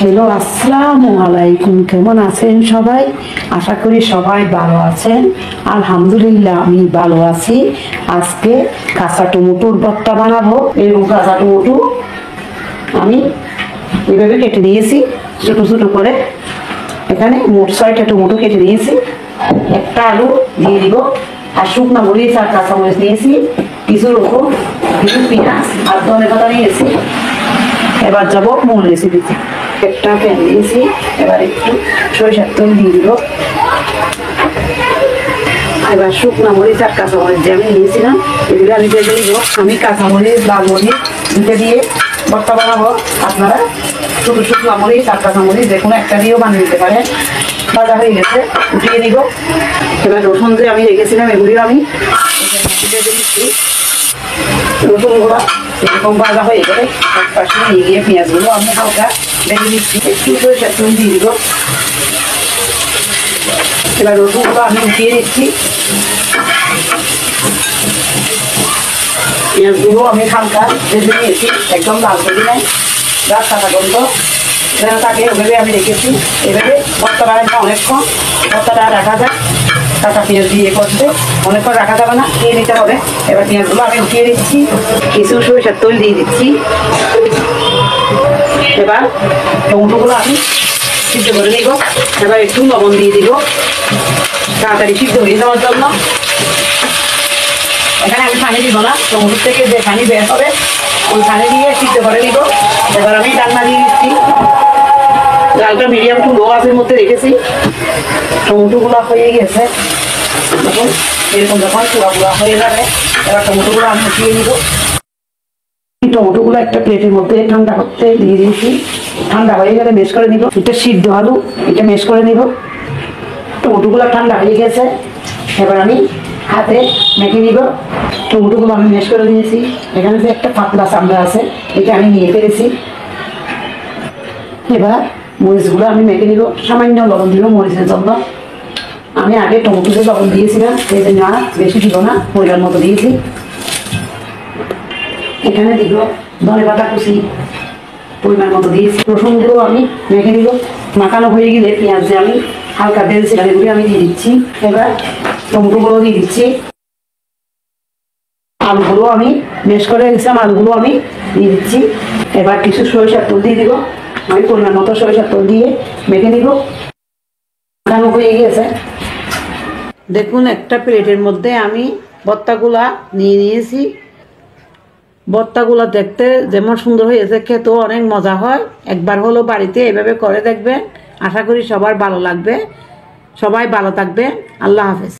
Hello, আসসালামু আলাইকুম। কেমন আছেন সবাই? আশা করি সবাই ভালো আছেন। আলহামদুলিল্লাহ আমি ভালো আছি। আজকে কাঁচা টমেটোর ভর্তা বানাবো। এরকম কাঁচা টমেটো আমি এভাবে কেটে দিয়েছি ছোটো ছোটো করে। এখানে মোট 6টা টমেটো কেটে দিয়েছি। একটা আলু দিয়ে দিব, আর শুকনো মরিচ আর কাঁচামরিচ দিয়েছি, কিছু রসুন, কিছু পেঁয়াজ আর ধনেপাতা নিয়েছি। এবার যাবো মূল রেসিপিতে। একটা প্যান দিয়েছি, এবার একটু সরিষার তেল দিয়ে দিব। এবার শুকনো মরিচ আর কাঁচামরিচ যে আমি নিয়েছিলাম এগুলো আমি দিয়ে দিব। আমি কাঁচামরিচ লাল মরিচ দুটো দিয়ে ভর্তা বানাবো। আপনারা ছোটো শুকনো মরিচ আর কাঁচামরিচ যে কোনো একটা দিয়েও বানিয়ে দিতে পারেন। ভাজা হয়ে গেছে, উঠিয়ে নিব। এবার রসুন যে আমি রেখেছিলাম এগুলিও আমি দিচ্ছি। রসুনগুলো এরকম ভাজা হয়ে গেলে এক পাশে নিয়ে গিয়ে পেঁয়াজগুলো আমি হালকা ভেজে নিচ্ছি। একটু সরিষার তেল দিয়ে দিব। এবার রসুনগুলো আমি উঠিয়ে নিচ্ছি। পেঁয়াজগুলো আমি হালকা ভেজে নিয়েছি, একদম লাল ভেজে নেয়, রাত কাটা গন্ধ যেন তাকে ওভাবে আমি রেখেছি। এভাবে ভর্তা বানাতে অনেকক্ষণ ভর্তাটা রাখা যায়। কাঁচা পেঁয়াজ দিয়ে করতে অনেকক্ষণ রাখা যাবে না, খেয়ে নিতে হবে। এবার পেঁয়াজগুলো আমি উঠিয়ে দিচ্ছি, কিছু সরিষার তেল দিয়ে দিচ্ছি। এবার টমেটোগুলো আমি সিদ্ধ করে নিব। এবার একটু লবণ দিয়ে দিব তাড়াতাড়ি সিদ্ধ হয়ে যাওয়ার জন্য। এখানে আমি পানি দিব না, টমেটো থেকে যে পানি বের হবে ওই পানি দিয়ে সিদ্ধ করে নিব। এবার আমি রান্না দিয়ে দিচ্ছি। লালটা মিডিয়াম টু লো আঁচের মধ্যে রেখেছি। টমেটোগুলো হয়ে গেছে, দেখুন এরকম যখন পুরা পুরা হয়ে যাবে এবার টমেটোগুলো আমি উঠিয়ে নিব। টমেটোগুলো একটা প্লেটের মধ্যে ঠান্ডা করতে দিয়ে দিয়েছি। ঠান্ডা হয়ে গেলে মেশ করে নিব। এটা সিদ্ধ আলু, এটা মেশ করে নিব। টমেটোগুলো ঠান্ডা হয়ে গেছে, এবার আমি হাতে মেখে নিব। টমেটোগুলো আমি মেশ করে নিয়েছি। এখানে যে একটা পাতলা চামড়া আছে এটা আমি নিয়ে ফেলেছি। এবার মরিচগুলো আমি মেখে নিব। সামান্য লবণ দিব মরিচের জন্য। আমি আগে টমেটোতে লবণ দিয়েছিলাম, এই জন্য আর বেশি দিব না, পরিমাণ মতো দিয়েছি। এখানে দিব ধনেপাতা কুচি পরিমাণ মতো দিয়েছি। রসুনগুলো আমি মেখে নিব। মাখানো হয়ে গেলে পেঁয়াজ যে আমি হালকা ভেজেছিলাম এগুলি আমি দিয়ে দিচ্ছি। এবার টমেটোগুলো দিয়ে দিচ্ছি। আলুগুলো আমি মেশ করে রেখেছিলাম, আলুগুলো আমি দিয়ে দিচ্ছি। এবার কিছু সরিষার তেল দিয়ে দিব। আমি পরিমাণ মতো সরিষার তেল দিয়ে মেখে নিব। মাখানো হয়ে গেছে। দেখুন একটা প্লেটের মধ্যে আমি ভর্তাগুলা নিয়ে নিয়েছি। ভর্তাগুলো দেখতে যেমন সুন্দর হয়েছে, খেতেও অনেক মজা হয়। একবার হলো বাড়িতে এভাবে করে দেখবেন, আশা করি সবার ভালো লাগবে। সবাই ভালো থাকবে। আল্লাহ হাফেজ।